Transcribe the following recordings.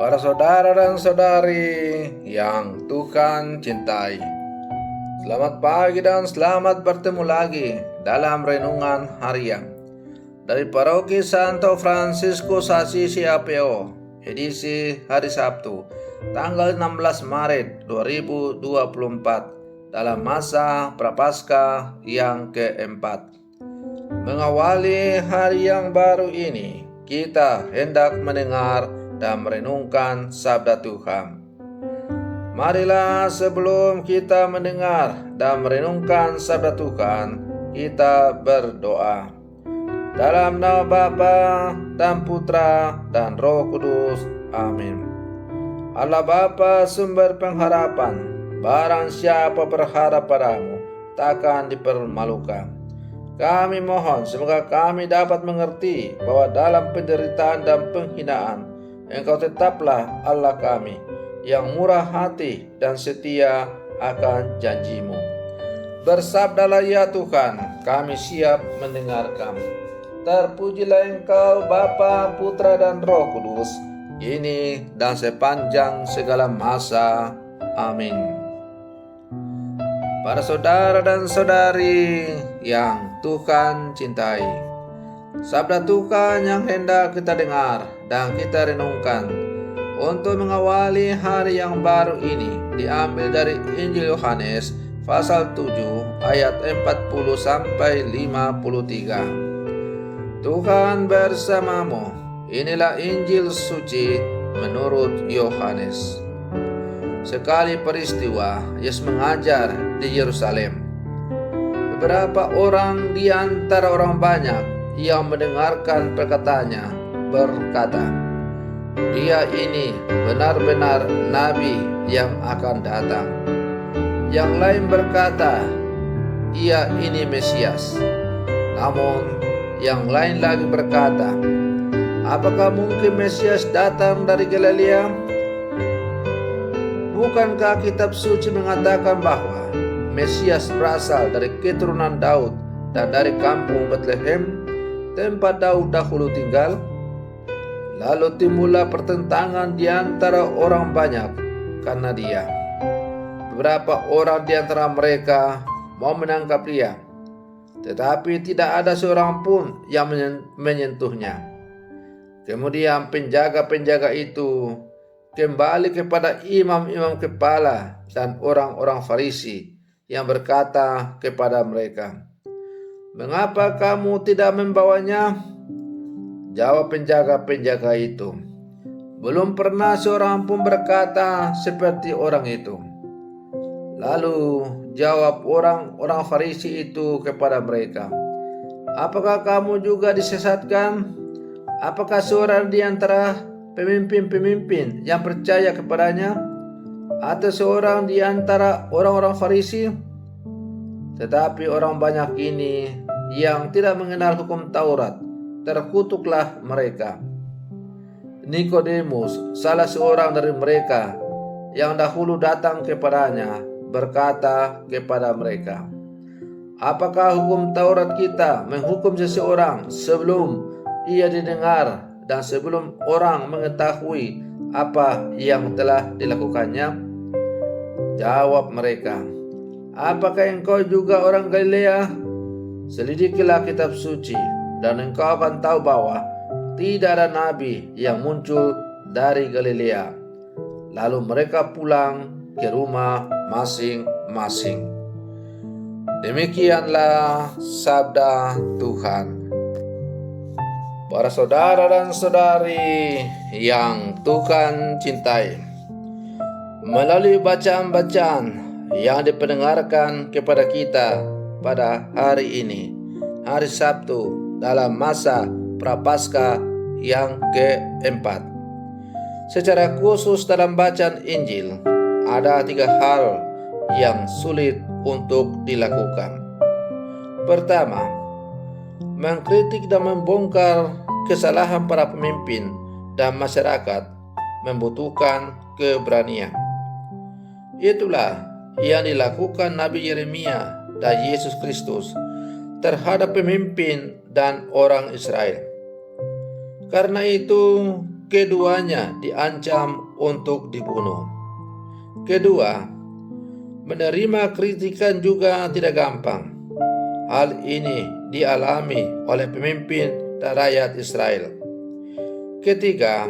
Para saudara dan saudari yang Tuhan cintai, selamat pagi dan selamat bertemu lagi dalam renungan harian dari Paroki Santo Fransiskus Assisi APO, edisi hari Sabtu, tanggal 16 Maret 2024, dalam masa Prapaskah yang keempat. Mengawali hari yang baru ini, kita hendak mendengar dan merenungkan sabda Tuhan. Marilah sebelum kita mendengar dan merenungkan sabda Tuhan, kita berdoa. Dalam nama Bapa dan Putra dan Roh Kudus. Amin. Allah Bapa, sumber pengharapan, barang siapa berharap padamu takkan dipermalukan. Kami mohon semoga kami dapat mengerti bahwa dalam penderitaan dan penghinaan, Engkau tetaplah Allah kami yang murah hati dan setia akan janji-Mu. Bersabdalah ya Tuhan, kami siap mendengarkan. Terpujilah Engkau Bapa, Putra dan Roh Kudus, ini dan sepanjang segala masa. Amin. Para saudara dan saudari yang Tuhan cintai, sabda Tuhan yang hendak kita dengar dan kita renungkan untuk mengawali hari yang baru ini diambil dari Injil Yohanes pasal 7 ayat 40 sampai 53. Tuhan bersamamu. Inilah Injil suci menurut Yohanes. Sekali peristiwa Yesus mengajar di Yerusalem. Beberapa orang di antara orang banyak yang mendengarkan perkataannya berkata, "Dia ini benar-benar nabi yang akan datang." Yang lain berkata, "Ia ini Mesias." Namun yang lain lagi berkata, "Apakah mungkin Mesias datang dari Galilea? Bukankah kitab suci mengatakan bahwa Mesias berasal dari keturunan Daud dan dari kampung Bethlehem, tempat Daud dahulu tinggal?" Lalu timbullah pertentangan di antara orang banyak karena dia. Beberapa orang di antara mereka mau menangkap dia, tetapi tidak ada seorang pun yang menyentuhnya. Kemudian penjaga-penjaga itu kembali kepada imam-imam kepala dan orang-orang Farisi yang berkata kepada mereka, "Mengapa kamu tidak membawanya?" Jawab penjaga-penjaga itu, "Belum pernah seorang pun berkata seperti orang itu." Lalu jawab orang-orang Farisi itu kepada mereka, "Apakah kamu juga disesatkan? Apakah seorang di antara pemimpin-pemimpin yang percaya kepadanya, atau seorang di antara orang-orang Farisi?" Tetapi orang banyak ini yang tidak mengenal hukum Taurat, terkutuklah mereka. Nikodemus, salah seorang dari mereka yang dahulu datang kepadanya, berkata kepada mereka, "Apakah hukum Taurat kita menghukum seseorang sebelum ia didengar dan sebelum orang mengetahui apa yang telah dilakukannya?" Jawab mereka, "Apakah engkau juga orang Galilea? Selidikilah kitab suci dan engkau akan tahu bahwa tidak ada nabi yang muncul dari Galilea." Lalu mereka pulang ke rumah masing-masing. Demikianlah sabda Tuhan. Para saudara dan saudari yang Tuhan cintai, melalui bacaan-bacaan yang dipendengarkan kepada kita pada hari ini, hari Sabtu dalam masa Prapaskah yang keempat, secara khusus dalam bacaan Injil, ada 3 hal yang sulit untuk dilakukan. Pertama, mengkritik dan membongkar kesalahan para pemimpin dan masyarakat membutuhkan keberanian. Itulah yang dilakukan Nabi Yeremia dan Yesus Kristus terhadap pemimpin dan orang Israel. Karena itu, keduanya diancam untuk dibunuh. Kedua, menerima kritikan juga tidak gampang. Hal ini dialami oleh pemimpin dan rakyat Israel. Ketiga,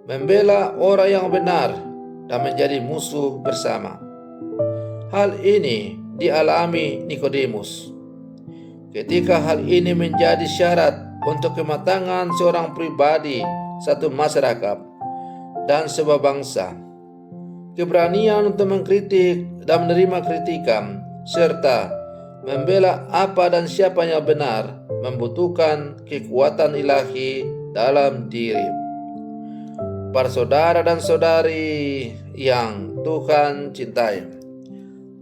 membela orang yang benar dan menjadi musuh bersama. Hal ini dialami Nikodemus. Ketika hal ini menjadi syarat untuk kematangan seorang pribadi, satu masyarakat, dan sebuah bangsa, keberanian untuk mengkritik dan menerima kritikan, serta membela apa dan siapa yang benar membutuhkan kekuatan ilahi dalam diri. Para saudara dan saudari yang Tuhan cintai,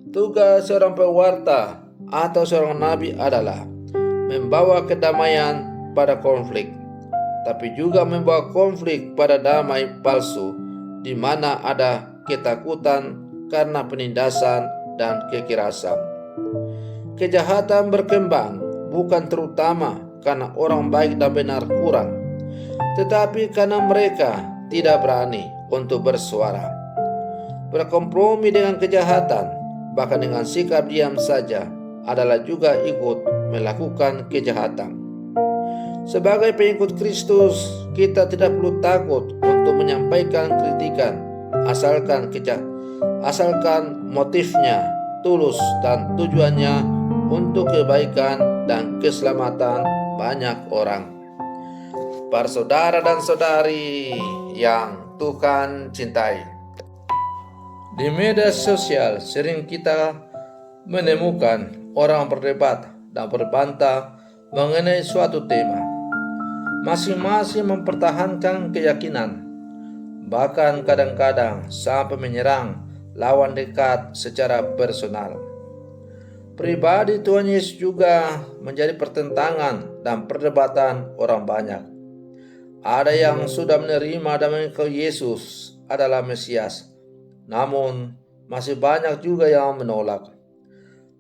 tugas seorang pewarta atau seorang nabi adalah membawa kedamaian pada konflik, tapi juga membawa konflik pada damai palsu, di mana ada ketakutan karena penindasan dan kekerasan. Kejahatan berkembang bukan terutama karena orang baik dan benar kurang, tetapi karena mereka tidak berani untuk bersuara. Berkompromi dengan kejahatan, bahkan dengan sikap diam saja, adalah juga ikut melakukan kejahatan. Sebagai pengikut Kristus, kita tidak perlu takut untuk menyampaikan kritikan, asalkan motifnya tulus dan tujuannya untuk kebaikan dan keselamatan banyak orang. Para saudara dan saudari yang Tuhan cintai, di media sosial sering kita menemukan orang berdebat dan berbantah mengenai suatu tema. Masing-masing mempertahankan keyakinan, bahkan kadang-kadang sampai menyerang lawan dekat secara personal. Pribadi Tuhan Yesus juga menjadi pertentangan dan perdebatan orang banyak. Ada yang sudah menerima dan mengakui Yesus adalah Mesias, namun masih banyak juga yang menolak.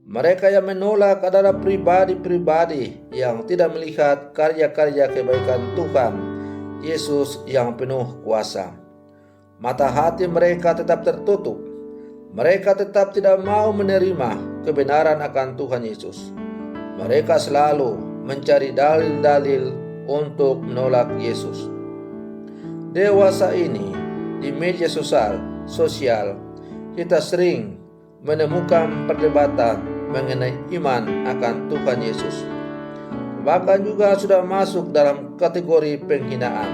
Mereka yang menolak adalah pribadi-pribadi yang tidak melihat karya-karya kebaikan Tuhan Yesus yang penuh kuasa. Mata hati mereka tetap tertutup. Mereka tetap tidak mau menerima kebenaran akan Tuhan Yesus. Mereka selalu mencari dalil-dalil untuk menolak Yesus. Dewasa ini, di media sosial, kita sering menemukan perdebatan mengenai iman akan Tuhan Yesus. Bahkan juga sudah masuk dalam kategori penghinaan.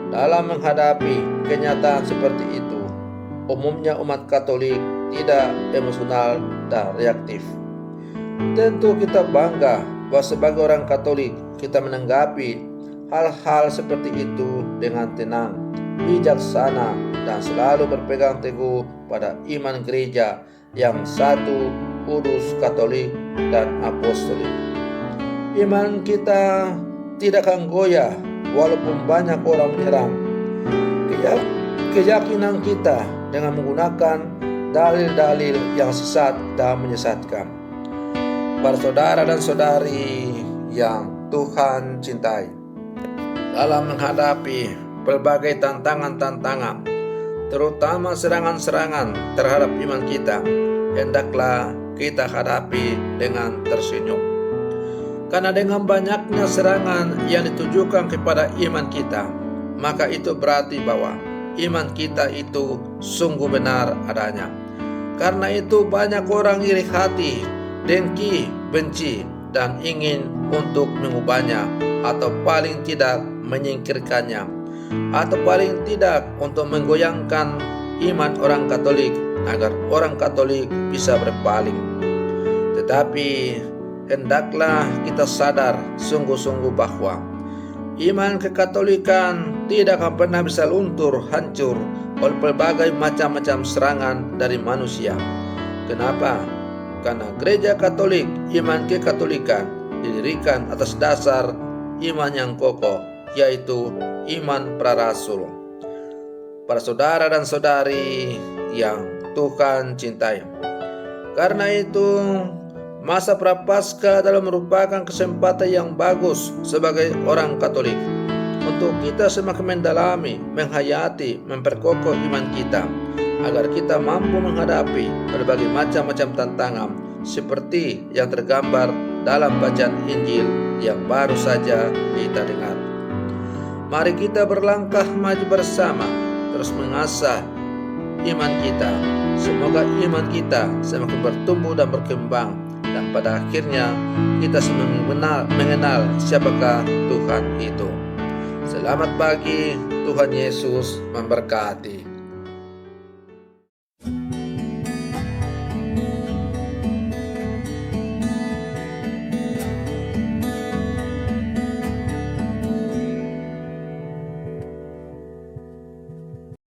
Dalam menghadapi kenyataan seperti itu, umumnya umat Katolik tidak emosional dan reaktif. Tentu kita bangga bahwa sebagai orang Katolik kita menanggapi hal-hal seperti itu dengan tenang, bijaksana, dan selalu berpegang teguh pada iman gereja yang satu, kudus, Katolik, dan apostolik. Iman kita tidak akan goyah walaupun banyak orang menyerang keyakinan kita dengan menggunakan dalil-dalil yang sesat dan menyesatkan. Para saudara dan saudari yang Tuhan cintai, dalam menghadapi berbagai tantangan-tantangan, terutama serangan-serangan terhadap iman kita, hendaklah kita hadapi dengan tersenyum. Karena dengan banyaknya serangan yang ditujukan kepada iman kita, maka itu berarti bahwa iman kita itu sungguh benar adanya. Karena itu banyak orang iri hati, dengki, benci, dan ingin untuk mengubahnya, atau paling tidak menyingkirkannya, atau paling tidak untuk menggoyangkan iman orang Katolik agar orang Katolik bisa berpaling. Tetapi hendaklah kita sadar sungguh-sungguh bahwa iman kekatolikan tidak akan pernah bisa luntur hancur oleh berbagai macam-macam serangan dari manusia. Kenapa? Karena gereja Katolik, iman kekatolikan didirikan atas dasar iman yang kokoh, yaitu iman para rasul. Para saudara dan saudari yang Tuhan cintai, karena itu masa Prapaskah adalah merupakan kesempatan yang bagus sebagai orang Katolik untuk untuk kita semakin mendalami, menghayati, memperkokoh iman kita, agar kita mampu menghadapi berbagai macam-macam tantangan seperti yang tergambar dalam bacaan Injil yang baru saja kita dengar. Mari kita berlangkah maju bersama, terus mengasah iman kita. Semoga iman kita semakin bertumbuh dan berkembang, dan pada akhirnya kita semakin mengenal siapakah Tuhan itu. Selamat pagi, Tuhan Yesus memberkati.